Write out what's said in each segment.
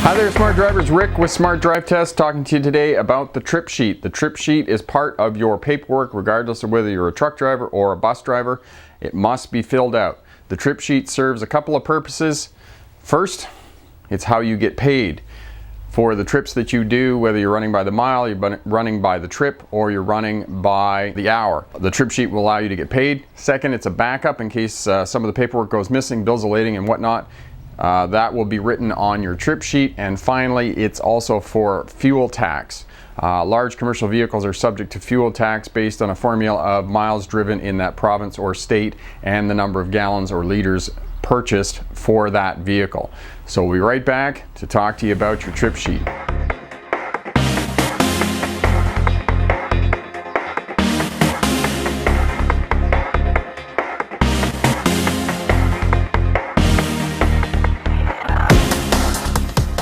Hi there, Smart Drivers. Rick with Smart Drive Test talking to you today about the trip sheet. The trip sheet is part of your paperwork regardless of whether you're a truck driver or a bus driver. It must be filled out. The trip sheet serves a couple of purposes. First, it's how you get paid for the trips that you do, whether you're running by the mile, you're running by the trip, or you're running by the hour. The trip sheet will allow you to get paid. Second, it's a backup in case some of the paperwork goes missing, bills of lading and whatnot. That will be written on your trip sheet. And finally, it's also for fuel tax. Large commercial vehicles are subject to fuel tax based on a formula of miles driven in that province or state and the number of gallons or liters purchased for that vehicle. So we'll be right back to talk to you about your trip sheet.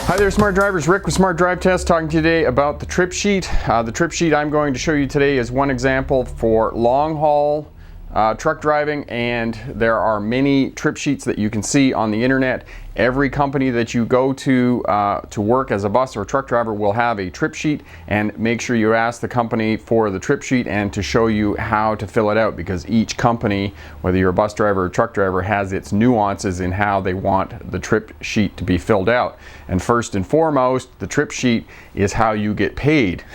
Hi there, Smart Drivers. Rick with Smart Drive Test talking to you today about the trip sheet. The trip sheet I'm going to show you today is one example for long haul truck driving, and there are many trip sheets that you can see on the internet. Every company that you go to work as a bus or truck driver will have a trip sheet, and make sure you ask the company for the trip sheet and to show you how to fill it out, because each company, whether you're a bus driver or truck driver, has its nuances in how they want the trip sheet to be filled out. And first and foremost, the trip sheet is how you get paid.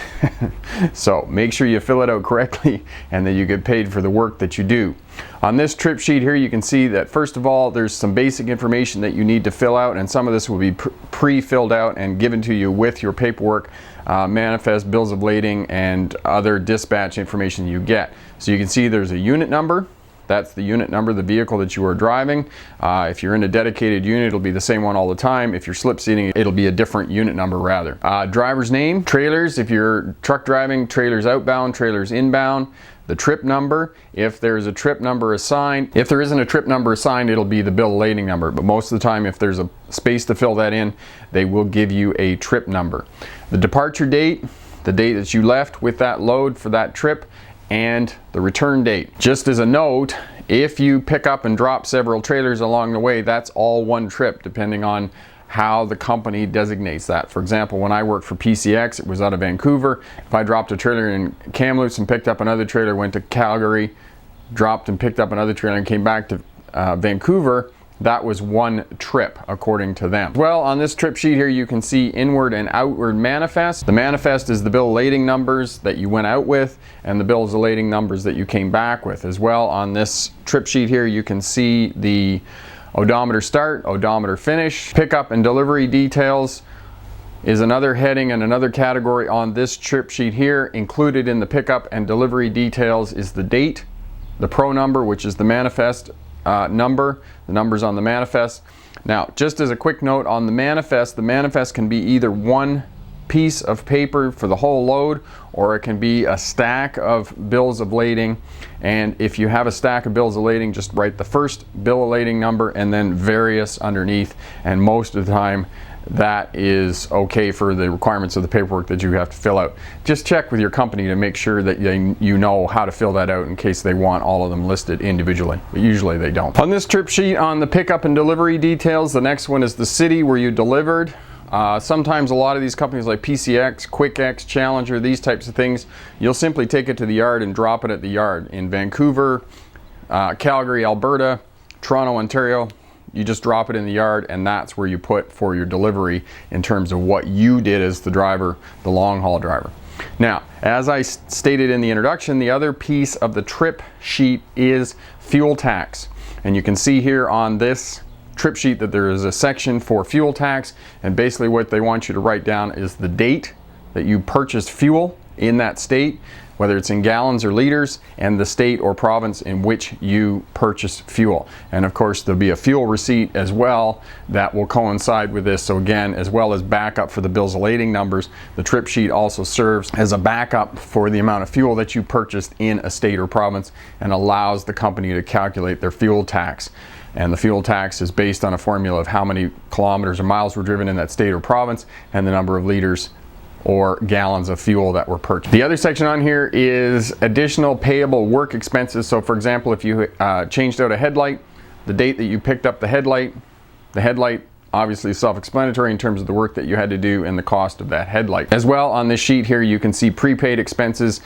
So make sure you fill it out correctly and that you get paid for the work that you do. On this trip sheet here, you can see that first of all, there's some basic information that you need to fill out, and some of this will be pre-filled out and given to you with your paperwork, manifest, bills of lading, and other dispatch information you get. So you can see there's a unit number. That's the unit number of the vehicle that you are driving. If you're in a dedicated unit, it'll be the same one all the time. If you're slip seating, it'll be a different unit number rather. Driver's name, trailers, if you're truck driving, trailers outbound, trailers inbound. The trip number, if there's a trip number assigned. If there isn't a trip number assigned, it'll be the bill of lading number. But most of the time, if there's a space to fill that in, they will give you a trip number. The departure date, the date that you left with that load for that trip, and the return date. Just as a note, if you pick up and drop several trailers along the way, that's all one trip, depending on how the company designates that. For example, when I worked for PCX, it was out of Vancouver. If I dropped a trailer in Kamloops and picked up another trailer, went to Calgary, dropped and picked up another trailer and came back to Vancouver, that was one trip according to them. Well, on this trip sheet here, you can see inward and outward manifest. The manifest is the bill of lading numbers that you went out with, and the bills of lading numbers that you came back with. As well, on this trip sheet here, you can see the odometer start, odometer finish. Pickup and delivery details is another heading and another category on this trip sheet here. Included in the pickup and delivery details is the date, the pro number, which is the manifest number, the numbers on the manifest. Now, just as a quick note on the manifest can be either one piece of paper for the whole load, or it can be a stack of bills of lading. And if you have a stack of bills of lading, just write the first bill of lading number and then various underneath, and most of the time that is okay for the requirements of the paperwork that you have to fill out. Just check with your company to make sure that you know how to fill that out in case they want all of them listed individually, but usually they don't. On this trip sheet, on the pickup and delivery details, the next one is the city where you delivered. Sometimes a lot of these companies like PCX, QuickX, Challenger, these types of things, you'll simply take it to the yard and drop it at the yard. In Vancouver, Calgary, Alberta, Toronto, Ontario, you just drop it in the yard, and that's where you put for your delivery in terms of what you did as the driver, the long haul driver. Now, as I stated in the introduction, the other piece of the trip sheet is fuel tax. And you can see here on this trip sheet that there is a section for fuel tax, and basically what they want you to write down is the date that you purchased fuel in that state, whether it's in gallons or liters, and the state or province in which you purchased fuel. And of course, there'll be a fuel receipt as well that will coincide with this. So again, as well as backup for the bills of lading numbers, the trip sheet also serves as a backup for the amount of fuel that you purchased in a state or province, and allows the company to calculate their fuel tax. And the fuel tax is based on a formula of how many kilometers or miles were driven in that state or province, and the number of liters or gallons of fuel that were purchased. The other section on here is additional payable work expenses. So for example, if you changed out a headlight, the date that you picked up the headlight obviously self-explanatory in terms of the work that you had to do and the cost of that headlight. As well, on this sheet here, you can see prepaid expenses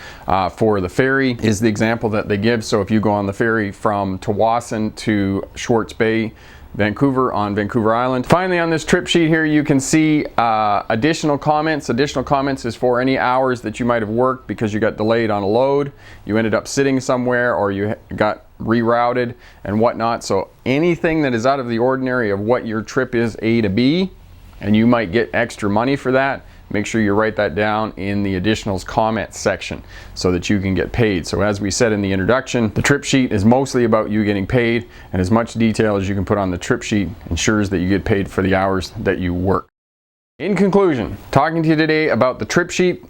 for the ferry is the example that they give. So if you go on the ferry from Tawasin to Schwartz Bay, Vancouver, on Vancouver Island. Finally, on this trip sheet here, you can see additional comments. Additional comments is for any hours that you might have worked because you got delayed on a load, you ended up sitting somewhere, or you got rerouted and whatnot. So anything that is out of the ordinary of what your trip is A to B, and you might get extra money for that, make sure you write that down in the additionals comments section so that you can get paid. So as we said in the introduction, the trip sheet is mostly about you getting paid, and as much detail as you can put on the trip sheet ensures that you get paid for the hours that you work. In conclusion, talking to you today about the trip sheet.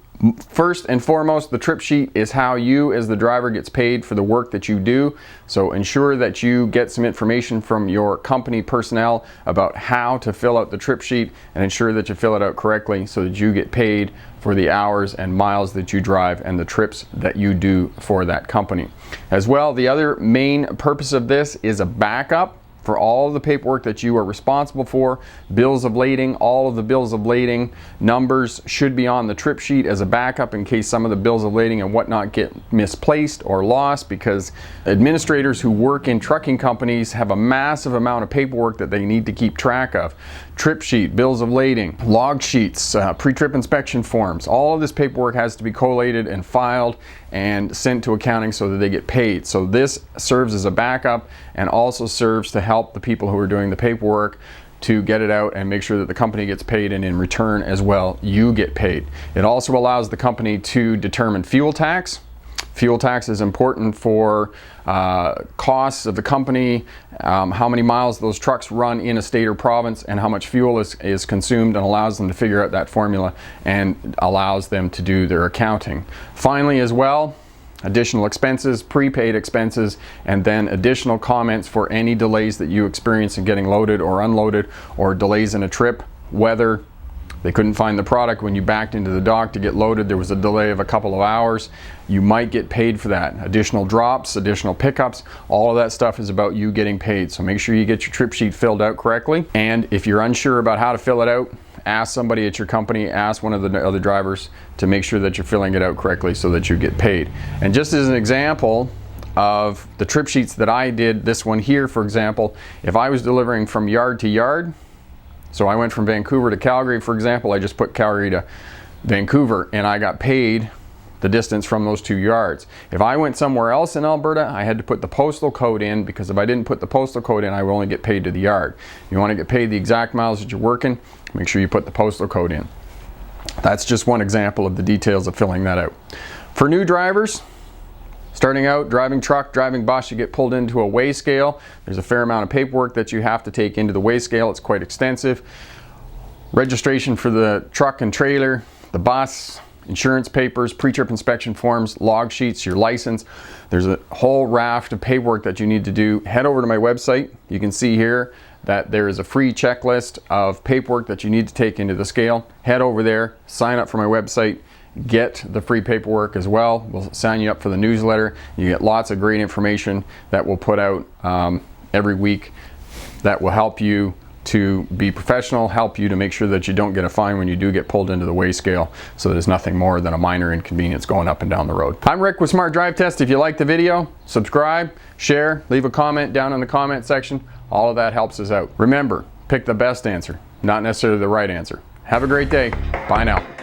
First and foremost, the trip sheet is how you as the driver gets paid for the work that you do. So ensure that you get some information from your company personnel about how to fill out the trip sheet, and ensure that you fill it out correctly so that you get paid for the hours and miles that you drive and the trips that you do for that company. As well, the other main purpose of this is a backup for all of the paperwork that you are responsible for. Bills of lading, all of the bills of lading numbers should be on the trip sheet as a backup in case some of the bills of lading and whatnot get misplaced or lost, because administrators who work in trucking companies have a massive amount of paperwork that they need to keep track of. Trip sheet, bills of lading, log sheets, pre-trip inspection forms, all of this paperwork has to be collated and filed and sent to accounting so that they get paid. So this serves as a backup and also serves to help the people who are doing the paperwork to get it out and make sure that the company gets paid, and in return as well, you get paid. It also allows the company to determine fuel tax. Fuel tax is important for costs of the company, how many miles those trucks run in a state or province, and how much fuel is consumed, and allows them to figure out that formula and allows them to do their accounting. Finally, as well, additional expenses, prepaid expenses, and then additional comments for any delays that you experience in getting loaded or unloaded, or delays in a trip, weather. They couldn't find the product when you backed into the dock to get loaded. There was a delay of a couple of hours. You might get paid for that. Additional drops, additional pickups, all of that stuff is about you getting paid. So make sure you get your trip sheet filled out correctly. And if you're unsure about how to fill it out, ask somebody at your company, ask one of the other drivers to make sure that you're filling it out correctly so that you get paid. And just as an example of the trip sheets that I did, this one here, for example, if I was delivering from yard to yard, so I went from Vancouver to Calgary, for example, I just put Calgary to Vancouver and I got paid the distance from those 2 yards. If I went somewhere else in Alberta, I had to put the postal code in, because if I didn't put the postal code in, I would only get paid to the yard. You want to get paid the exact miles that you're working, make sure you put the postal code in. That's just one example of the details of filling that out. For new drivers, starting out, driving truck, driving bus, you get pulled into a weigh scale. There's a fair amount of paperwork that you have to take into the weigh scale. It's quite extensive. Registration for the truck and trailer, the bus, insurance papers, pre-trip inspection forms, log sheets, your license. There's a whole raft of paperwork that you need to do. Head over to my website. You can see here that there is a free checklist of paperwork that you need to take into the scale. Head over there, sign up for my website, get the free paperwork as well. We'll sign you up for the newsletter. You get lots of great information that we'll put out every week that will help you to be professional, help you to make sure that you don't get a fine when you do get pulled into the weigh scale, so there's nothing more than a minor inconvenience going up and down the road. I'm Rick with Smart Drive Test. If you like the video, subscribe, share, leave a comment down in the comment section. All of that helps us out. Remember, pick the best answer, not necessarily the right answer. Have a great day. Bye now.